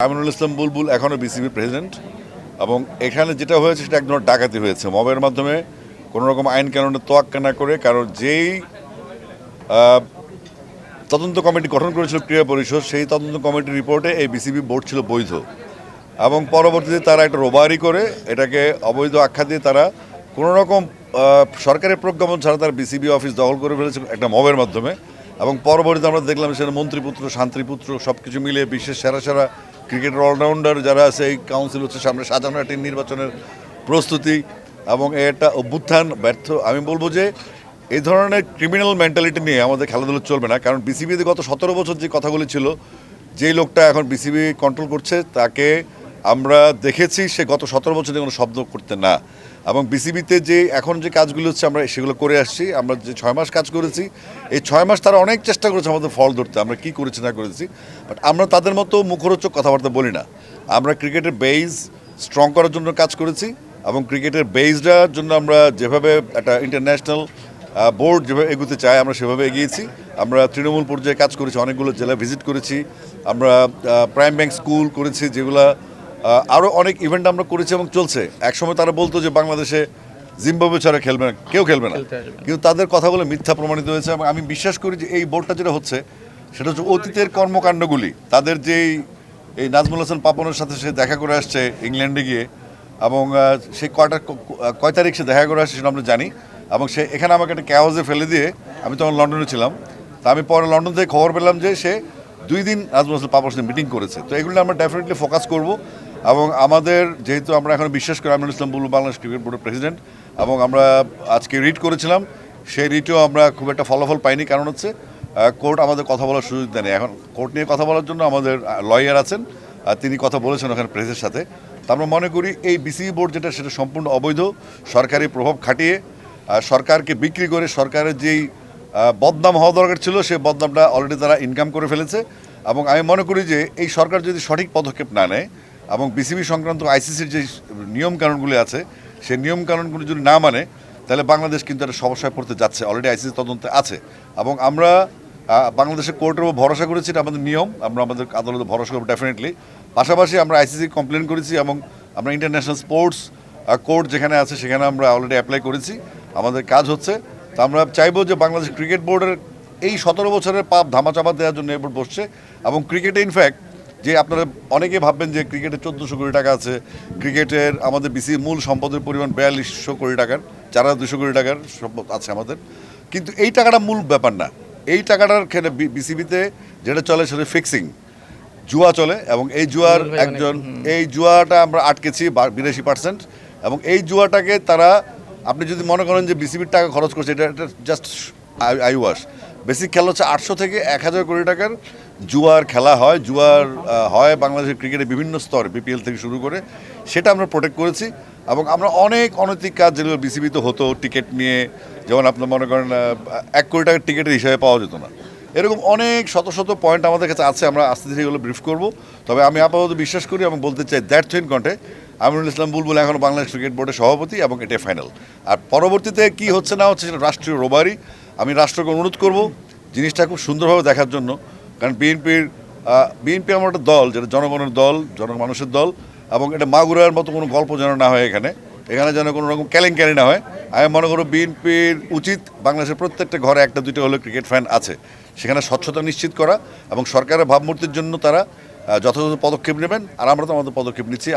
আমিনুল ইসলাম বুলবুল এখনও BCB president এবং এখানে যেটা হয়েছে সেটা এক ধরনের ডাকাতি হয়েছে মবের মাধ্যমে কোনো রকম আইন কানুনের তোয়াক্কা না করে। কারণ যেই তদন্ত কমিটি গঠন করেছিল ক্রীড়া পরিষদ, সেই তদন্ত কমিটির রিপোর্টে এই বিসিবি বোর্ড ছিল বৈধ এবং পরবর্তীতে তারা একটা রোবারি করে এটাকে অবৈধ আখ্যা দিয়ে তারা কোনো রকম সরকারের প্রজ্ঞাপন ছাড়া তারা বিসিবি অফিস দখল করে ফেলেছে একটা মবের মাধ্যমে। এবং পরবর্তীতে আমরা দেখলাম সেখানে মন্ত্রীপুত্র শান্তিপুত্র সব কিছু মিলিয়ে বিশ্বের সেরা সেরা ক্রিকেটের অলরাউন্ডার যারা আছে এই কাউন্সিল হচ্ছে সামনে সাজানো একটি নির্বাচনের প্রস্তুতি এবং একটা অভ্যুত্থান ব্যর্থ। আমি বলবো যে এই ধরনের ক্রিমিনাল মেন্টালিটি নিয়ে আমাদের খেলাধুলো চলবে না। কারণ বিসিবিতে গত 17 বছর যে কথাগুলি ছিল, যেই লোকটা এখন বিসিবি কন্ট্রোল করছে তাকে আমরা দেখেছি সে গত 17 বছরে কোনো শব্দ করতে না। এবং বিসিবিতে যে এখন যে কাজগুলো হচ্ছে আমরা সেগুলো করে আসছি। আমরা যে 6 মাস কাজ করেছি, এই 6 মাস তারা অনেক চেষ্টা করেছে আমাদের ফল ধরতে, আমরা কি করেছি না করেছি। বাট আমরা তাদের মতো মুখরোচক কথাবার্তা বলি না। আমরা ক্রিকেটের বেইজ স্ট্রং করার জন্য কাজ করেছি এবং ক্রিকেটের বেইজটার জন্য আমরা যেভাবে একটা ইন্টারন্যাশনাল বোর্ড যেভাবে এগোতে চায় আমরা সেভাবে এগিয়েছি। আমরা তৃণমূল পর্যায়ে কাজ করেছি, অনেকগুলো জেলা ভিজিট করেছি, আমরা প্রাইম ব্যাংক স্কুল করেছি, যেগুলো আরও অনেক ইভেন্ট আমরা করেছি এবং চলছে। একসময় তারা বলতো যে বাংলাদেশে জিম্বাবুয়ে ছাড়া খেলবে না, কেউ খেলবে না, কিন্তু তাদের কথাগুলো মিথ্যা প্রমাণিত হয়েছে। এবং আমি বিশ্বাস করি যে এই বোর্ডটা যেটা হচ্ছে সেটা হচ্ছে অতীতের কর্মকাণ্ডগুলি তাদের যেই এই নাজমুল হাসান পাপনের সাথে সে দেখা করে আসছে ইংল্যান্ডে গিয়ে, এবং সে কয় তারিখ সে দেখা করে আসছে সেটা আমরা জানি। এবং সে এখানে আমাকে একটা ক্যাওয়াজে ফেলে দিয়ে, আমি তখন লন্ডনে ছিলাম, তা আমি পরে লন্ডন থেকে খবর পেলাম যে সে 2 দিন নাজমুল হাসান পাপনের সাথে মিটিং করেছে। তো এগুলো আমরা ডেফিনেটলি ফোকাস করব। এবং আমাদের যেহেতু আমরা এখন বিশ্বাস করি আমিনুল ইসলাম বুলবুল বাংলাদেশ ক্রিকেট বোর্ডের প্রেসিডেন্ট, এবং আমরা আজকে রিট করেছিলাম, সেই রিটেও আমরা খুব একটা ফলাফল পাইনি। কারণ হচ্ছে কোর্ট আমাদের কথা বলার সুযোগ দেয়নি। এখন কোর্ট নিয়ে কথা বলার জন্য আমাদের লয়ার আছেন, তিনি কথা বলেছেন ওখানে প্রেসের সাথে। তা আমরা মনে করি এই বিসিবি বোর্ড যেটা সেটা সম্পূর্ণ অবৈধ, সরকারি প্রভাব খাটিয়ে সরকারকে বিক্রি করে সরকারের যেই বদনাম হওয়া দরকার ছিল সেই বদনামটা অলরেডি তারা ইনকাম করে ফেলেছে। এবং আমি মনে করি যে এই সরকার যদি সঠিক পদক্ষেপ না নেয় এবং বিসিবি সংক্রান্ত আইসিসির যে নিয়মকানুনগুলি আছে সেই নিয়মকানুনগুলি যদি না মানে, তাহলে বাংলাদেশ কিন্তু একটা সমস্যায় পড়তে যাচ্ছে। অলরেডি আইসিসি তদন্তে আছে এবং আমরা বাংলাদেশের কোর্টের উপর ভরসা করেছি, এটা আমাদের নিয়ম, আমরা আমাদের আদালতে ভরসা করবো ডেফিনেটলি। পাশাপাশি আমরা আইসিসি কমপ্লেন করেছি এবং আমরা ইন্টারন্যাশনাল স্পোর্টস কোর্ট যেখানে আছে সেখানে আমরা অলরেডি অ্যাপ্লাই করেছি, আমাদের কাজ হচ্ছে। তা আমরা চাইবো যে বাংলাদেশ ক্রিকেট বোর্ডের এই 17 বছরের পাপ ধামাচাপা দেওয়ার জন্য এবার বসছে। এবং ক্রিকেটে ইনফ্যাক্ট যে আপনারা অনেকেই ভাববেন যে ক্রিকেটের 1400 কোটি টাকা আছে, ক্রিকেটের আমাদের বিসিবি মূল সম্পদের পরিমাণ 4200 কোটি টাকার, 4200 কোটি টাকার সম্পদ আছে আমাদের, কিন্তু এই টাকাটা মূল ব্যাপার না। এই টাকাটার ক্ষেত্রে বিসিবিতে যেটা চলে সেটা ফিক্সিং, জুয়া চলে। এবং এই জুয়ার এই জুয়াটা আমরা আটকেছি 82%। এবং এই জুয়াটাকে তারা, আপনি যদি মনে করেন যে বিসিবির টাকা খরচ করছে, এটা জাস্ট আইওয়াশ। বেসিক খেলা হচ্ছে 800 থেকে 1000 কোটি টাকার জুয়ার খেলা হয়, জুয়ার হয় বাংলাদেশের ক্রিকেটের বিভিন্ন স্তরে, বিপিএল থেকে শুরু করে, সেটা আমরা প্রোটেক্ট করেছি। এবং আমরা অনেক অনৈতিক কাজ যেগুলো বিসিবিতে হতো টিকিট নিয়ে, যেমন আপনার মনে করেন 1 কোটি টাকার টিকিটের হিসাবে পাওয়া যেত না, এরকম অনেক শত শত পয়েন্ট আমাদের কাছে আছে। আমরা আস্তে ধীরে এগুলো ব্রিফ করব। তবে আমি আপাতত বিশ্বাস করি এবং বলতে চাই দ্যাট থিন কন্টে আমিনুল ইসলাম বুলবুল এখন বাংলাদেশ ক্রিকেট বোর্ডের সভাপতি এবং এটাই ফাইনাল। আর পরবর্তীতে কি হচ্ছে না হচ্ছে সেটা রাষ্ট্রীয় রোবারি। আমি রাষ্ট্রকে অনুরোধ করব জিনিসটা খুব সুন্দরভাবে দেখার জন্য। কারণ বিএনপি আমার একটা দল, যেটা জনগণের দল, জনমানুষের দল, এবং এটা মাগুরার মতো কোনো গল্প যেন না হয়, এখানে যেন কোনো রকম কেলেঙ্কারি না হয়। আমি মনে করব বিএনপির উচিত বাংলাদেশের প্রত্যেকটা ঘরে 1-2 হলে ক্রিকেট ফ্যান আছে, সেখানে স্বচ্ছতা নিশ্চিত করা এবং সরকারের ভাবমূর্তির জন্য তারা যথাযথ পদক্ষেপ নেবেন। আর আমরা তো আমাদের পদক্ষেপ নিচ্ছি।